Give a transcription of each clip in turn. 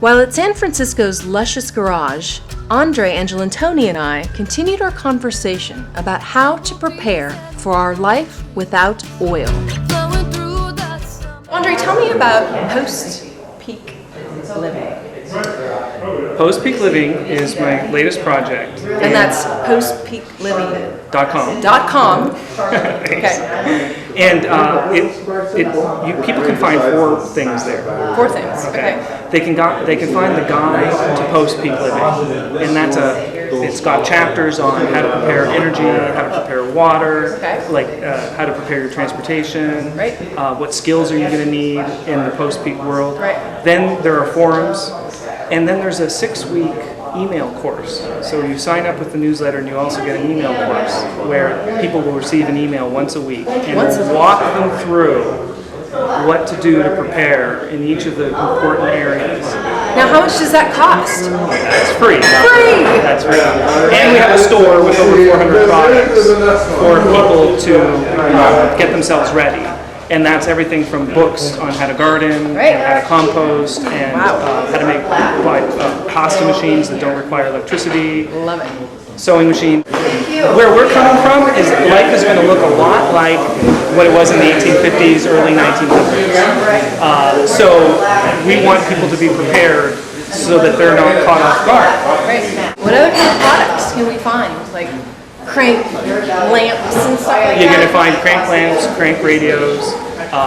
While at San Francisco's luscious garage, Andre Angelantoni and I continued our conversation about how to prepare for our life without oil. Andre, tell me about post-peak living. Post-peak living is my latest project. And that's postpeakliving.com. .com. Okay. And people can find 4 things there. 4 things. Okay. They can find the guide to post-peak living, and it's got chapters on how to prepare energy, how to prepare water, how to prepare your transportation, right. What skills are you going to need in the post-peak world. Right. Then there are forums, and then there's a 6-week email course. So you sign up with the newsletter and you also get an email course where people will receive an email once a week and walk them through what to do to prepare in each of the important areas. Now, how much does that cost? That's free. Free! That's free. And we have a store with over 400 products for people to get themselves ready. And that's everything from books on how to garden, and how to compost, and how to make pasta machines that don't require electricity. Love it. Sewing machine. Where we're coming from is life is going to look a lot like what it was in the 1850s, early 1900s. So we want people to be prepared so that they're not caught off guard. Right. What other kind of products can we find? Like crank lamps and stuff like You're that? going to find crank lamps, crank radios. A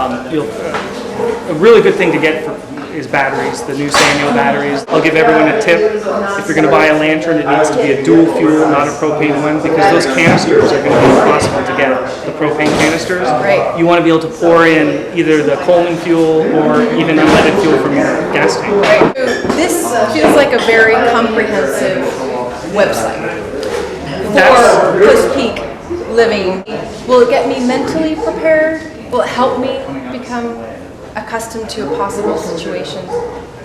really good thing to get is batteries, the new Samuel batteries. I'll give everyone a tip. If you're going to buy a lantern, it needs to be a dual fuel, not a propane one, because those canisters are going to be impossible to get, the propane canisters. Right. You want to be able to pour in either the Coleman fuel or even unleaded fuel from your gas tank. Right. This feels like a very comprehensive website for post-peak living. Will it get me mentally prepared? Will it help me become accustomed to a possible situation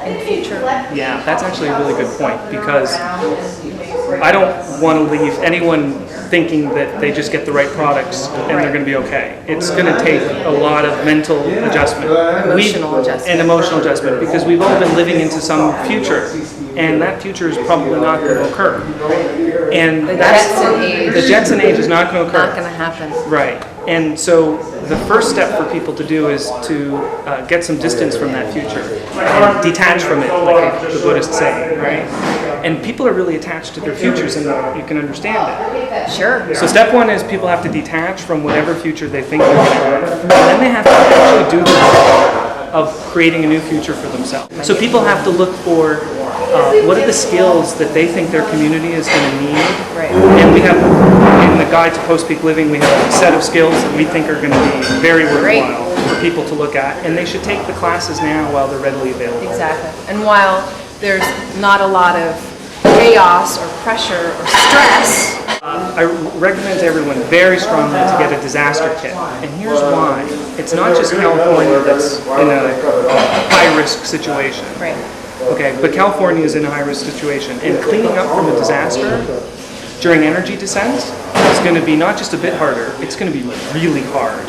in the future? Yeah, that's actually a really good point, because I don't want to leave anyone thinking that they just get the right products and they're going to be okay. It's going to take a lot of mental adjustment. Emotional adjustment, because we've all been living into some future, and that future is probably not going to occur. And The Jetson age is not going to occur. Not going to happen. Right. And so the first step for people to do is to get some distance from that future and detach from it, like the Buddhists say, right? And people are really attached to their futures, and you can understand it. Sure. So step 1 is people have to detach from whatever future they think they're going to have, and then they have to actually do the work of creating a new future for themselves. So people have to look for what are the skills that they think their community is going to need. Right. And we have, in the Guide to Post-Peak Living, we have a set of skills that we think are going to be very worthwhile for people to look at, and they should take the classes now while they're readily available. Exactly. And while there's not a lot of chaos or pressure or stress, I recommend to everyone very strongly to get a disaster kit, and here's why. It's not just California that's in a high-risk situation. right. Okay, but California is in a high-risk situation, and cleaning up from a disaster during energy descent is going to be not just a bit harder, it's going to be really hard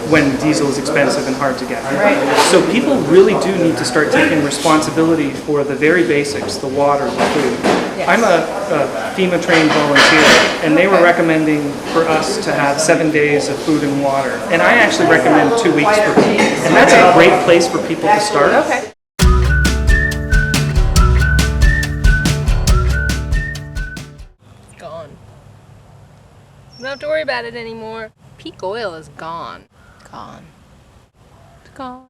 when diesel is expensive and hard to get. Right. So people really do need to start taking responsibility for the very basics, the water, the food. Yes. I'm a FEMA trained volunteer, and they were recommending for us to have 7 days of food and water, and I actually recommend 2 weeks for people, and that's a great place for people to start. Okay. Gone. You don't have to worry about it anymore. Peak oil is gone. Gone. It's gone.